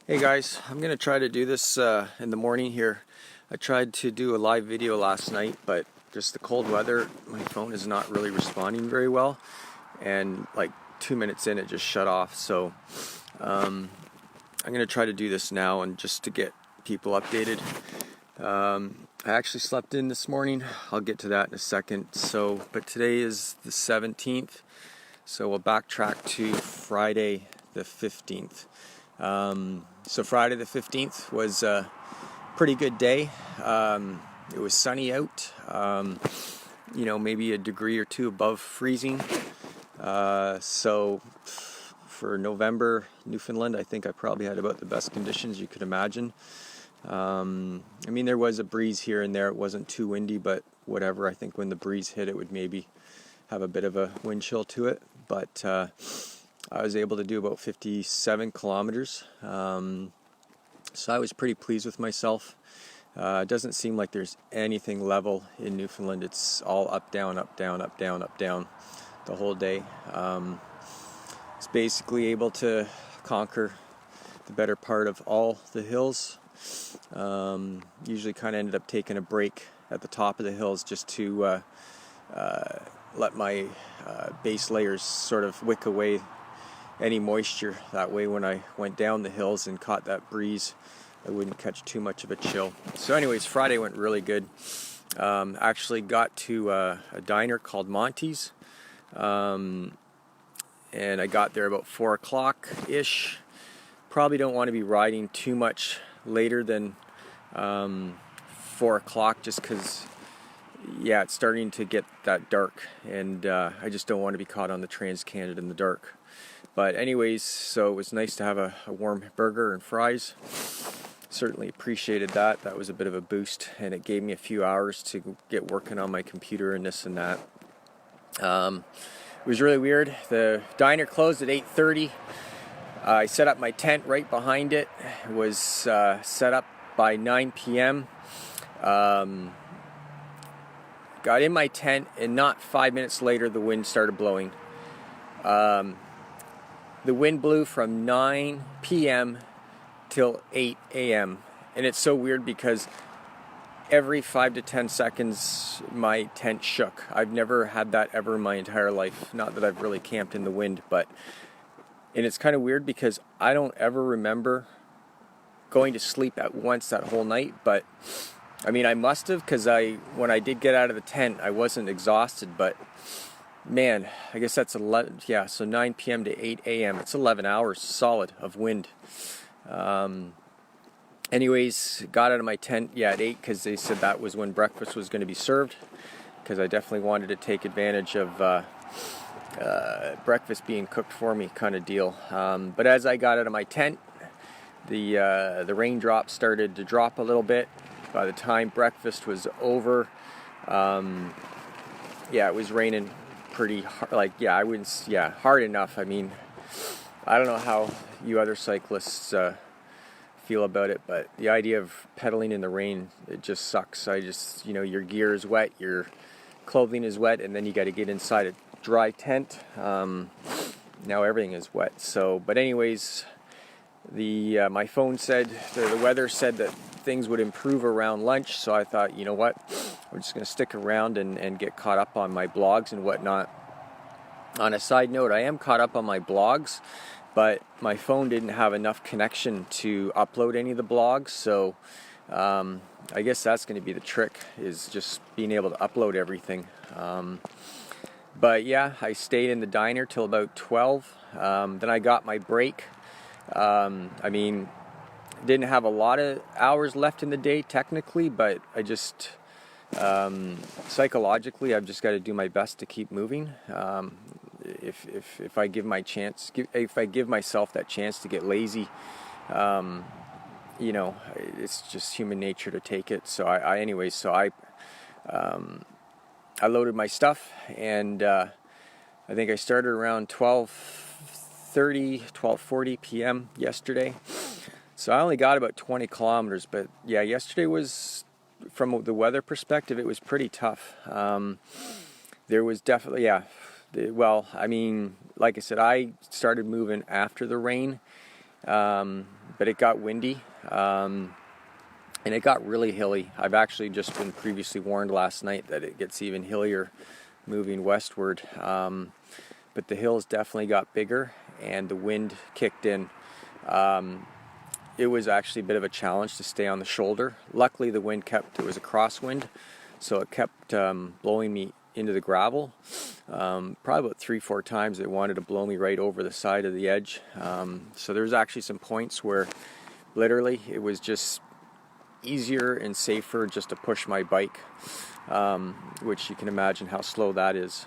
Hey guys, I'm gonna try to do this in the morning here. I tried to do a live video last night, but just the cold weather, my phone is not really responding very well, and like 2 minutes in it just shut off. So I'm gonna try to do this now and just to get people updated. I actually slept in this morning. I'll get to that in a second. But today is the 17th, so we'll backtrack to Friday the 15th. So Friday the 15th was a pretty good day. It was sunny out, maybe a degree or two above freezing. So for November, Newfoundland, I think I probably had about the best conditions you could imagine. There was a breeze here and there. It wasn't too windy, but whatever. I think when the breeze hit, it would maybe have a bit of a wind chill to it. But I was able to do about 57 kilometers. So I was pretty pleased with myself. It doesn't seem like there's anything level in Newfoundland. It's all up, down, up, down, up, down, up, down the whole day. It's basically able to conquer the better part of all the hills. Usually kind of ended up taking a break at the top of the hills just to let my base layers sort of wick away any moisture. That way when I went down the hills and caught that breeze, I wouldn't catch too much of a chill. So anyways, Friday went really good. Actually got to a diner called Monty's, and I got there about 4 o'clock-ish. Probably don't want to be riding too much later than 4 o'clock just because it's starting to get that dark, and I just don't want to be caught on the Trans-Canada in the dark. But anyways, so it was nice to have a warm burger and fries. Certainly appreciated that. That was a bit of a boost, and it gave me a few hours to get working on my computer and this and that. It was really weird. The diner closed at 8:30. I set up my tent right behind it. It was set up by 9 p.m. Got in my tent, and not 5 minutes later, the wind started blowing. The wind blew from 9 p.m. till 8 a.m. And it's so weird because every 5 to 10 seconds my tent shook. I've never had that ever in my entire life. Not that I've really camped in the wind, and it's kind of weird because I don't ever remember going to sleep at once that whole night. But I must have, because when I did get out of the tent, I wasn't exhausted, but man, I guess that's 11. Yeah, so 9 p.m. to 8 a.m. It's 11 hours solid of wind. Anyways, got out of my tent at 8 because they said that was when breakfast was going to be served. Because I definitely wanted to take advantage of breakfast being cooked for me, kind of deal. But as I got out of my tent, the raindrops started to drop a little bit. By the time breakfast was over, it was raining pretty hard, hard enough. I don't know how you other cyclists feel about it, but the idea of pedaling in the rain, it just sucks. Your gear is wet, your clothing is wet, and then you got to get inside a dry tent. Now everything is wet. But anyways, my phone said, the weather said that things would improve around lunch, so I thought, you know what, I'm just going to stick around and get caught up on my blogs and whatnot. On a side note, I am caught up on my blogs, but my phone didn't have enough connection to upload any of the blogs, so I guess that's going to be the trick, is just being able to upload everything. But yeah, I stayed in the diner till about 12. Then I got my break. Didn't have a lot of hours left in the day technically, but I just psychologically I've just got to do my best to keep moving. If I give myself that chance to get lazy, it's just human nature to take it. So I loaded my stuff, and I think I started around 12:40 p.m. yesterday. So I only got about 20 kilometers, but yeah, yesterday was, from the weather perspective, it was pretty tough. There was definitely, like I said, I started moving after the rain. but it got windy, and it got really hilly. I've actually just been previously warned last night that it gets even hillier moving westward. But the hills definitely got bigger and the wind kicked in. It was actually a bit of a challenge to stay on the shoulder. Luckily the wind kept, it was a crosswind, so it kept blowing me into the gravel. Probably about 3-4 times it wanted to blow me right over the side of the edge. So there's actually some points where literally it was just easier and safer just to push my bike, which you can imagine how slow that is.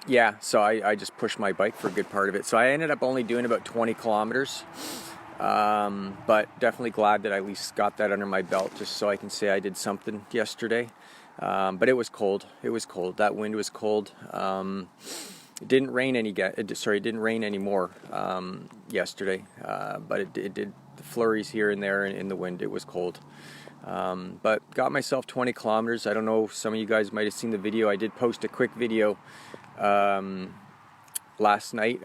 Yeah, so I just pushed my bike for a good part of it. So I ended up only doing about 20 kilometers, but definitely glad that I at least got that under my belt, just so I can say I did something yesterday. But it was cold. It was cold. That wind was cold. It didn't rain it didn't rain anymore yesterday, but it did the flurries here and there, and in the wind it was cold. But got myself 20 kilometers. I don't know, some of you guys might have seen the video. I did post a quick video last night.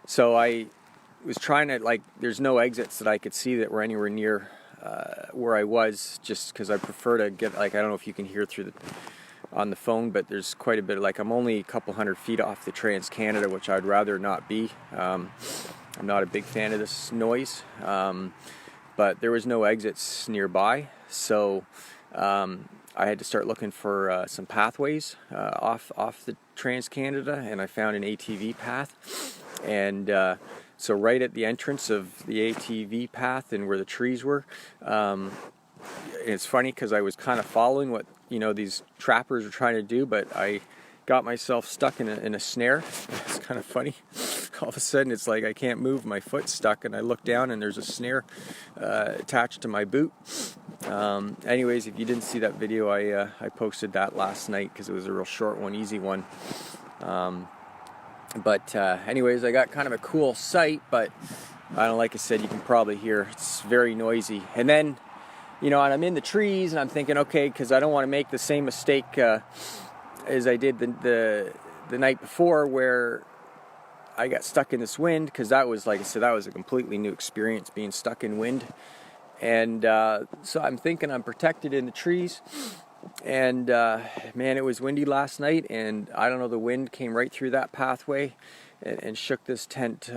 So I was trying to, like, there's no exits that I could see that were anywhere near where I was, just because I prefer to get, like, I don't know if you can hear through on the phone, but there's quite a bit, like, I'm only a couple hundred feet off the Trans-Canada, which I'd rather not be. I'm not a big fan of this noise, but there was no exits nearby, so I had to start looking for some pathways off the Trans-Canada, and I found an ATV path. And so right at the entrance of the ATV path and where the trees were, it's funny because I was kind of following what, you know, these trappers were trying to do, but I got myself stuck in a snare. It's kind of funny. All of a sudden it's like I can't move, my foot's stuck, and I look down and there's a snare attached to my boot. Anyways, if you didn't see that video, I posted that last night because it was a real short one, easy one. But anyways, I got kind of a cool sight, but I don't, like I said, you can probably hear it's very noisy. And then, you know, and I'm in the trees and I'm thinking, okay, because I don't want to make the same mistake as I did the night before, where I got stuck in this wind, because that was, like I said, that was a completely new experience, being stuck in wind. And so I'm thinking I'm protected in the trees, and man, it was windy last night, and I don't know, the wind came right through that pathway and shook this tent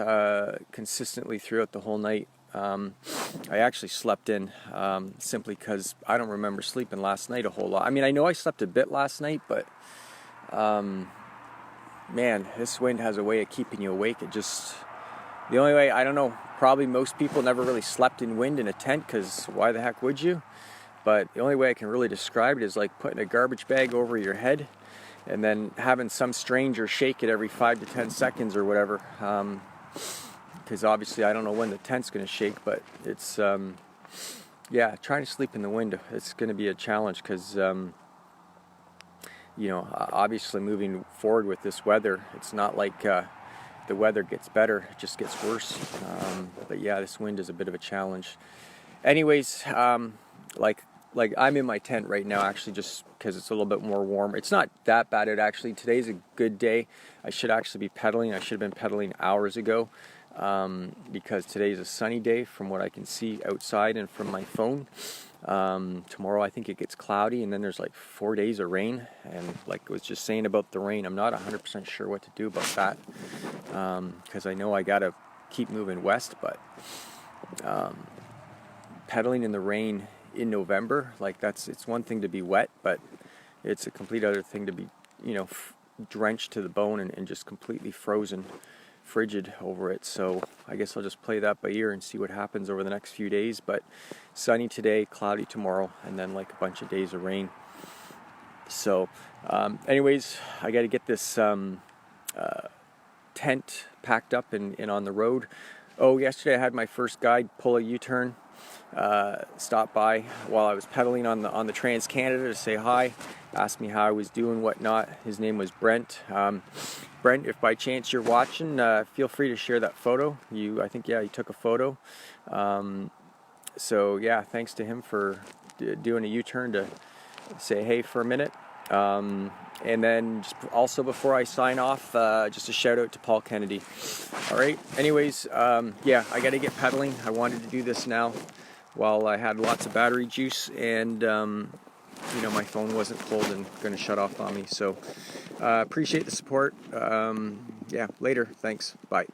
consistently throughout the whole night. I actually slept in simply because I don't remember sleeping last night a whole lot. I mean, I know I slept a bit last night, but man, this wind has a way of keeping you awake. It just, the only way, I don't know, probably most people never really slept in wind in a tent, because why the heck would you? But the only way I can really describe it is like putting a garbage bag over your head and then having some stranger shake it every 5 to 10 seconds or whatever. Because obviously I don't know when the tent's going to shake, but it's, yeah, trying to sleep in the wind, it's going to be a challenge, because you know, obviously moving forward with this weather, it's not like the weather gets better, it just gets worse. But yeah, this wind is a bit of a challenge. Anyways, like I'm in my tent right now, actually, just because it's a little bit more warm. It's not that bad. Actually, today's a good day. I should actually be pedaling. I should have been pedaling hours ago, because today's a sunny day from what I can see outside and from my phone. Tomorrow I think it gets cloudy, and then there's like 4 days of rain. And like I was just saying about the rain, I'm not 100% sure what to do about that, because I know I gotta keep moving west, but pedaling in the rain in November, like it's one thing to be wet, but it's a complete other thing to be, you know, drenched to the bone and just completely frozen, frigid over it. So I guess I'll just play that by ear and see what happens over the next few days. But sunny today, cloudy tomorrow, and then like a bunch of days of rain. So anyways, I got to get this tent packed up and on the road. Oh, yesterday I had my first guide pull a U-turn, stop by while I was pedaling on the Trans-Canada to say hi, asked me how I was doing, whatnot. His name was Brent. Brent, if by chance you're watching, feel free to share that photo. I think, yeah, you took a photo. So yeah, thanks to him for doing a U-turn to say hey for a minute. And then just also before I sign off, just a shout out to Paul Kennedy. All right. Anyways, yeah, I got to get pedaling. I wanted to do this now while I had lots of battery juice, and you know, my phone wasn't pulled and going to shut off on me. So appreciate the support. Yeah, later. Thanks. Bye.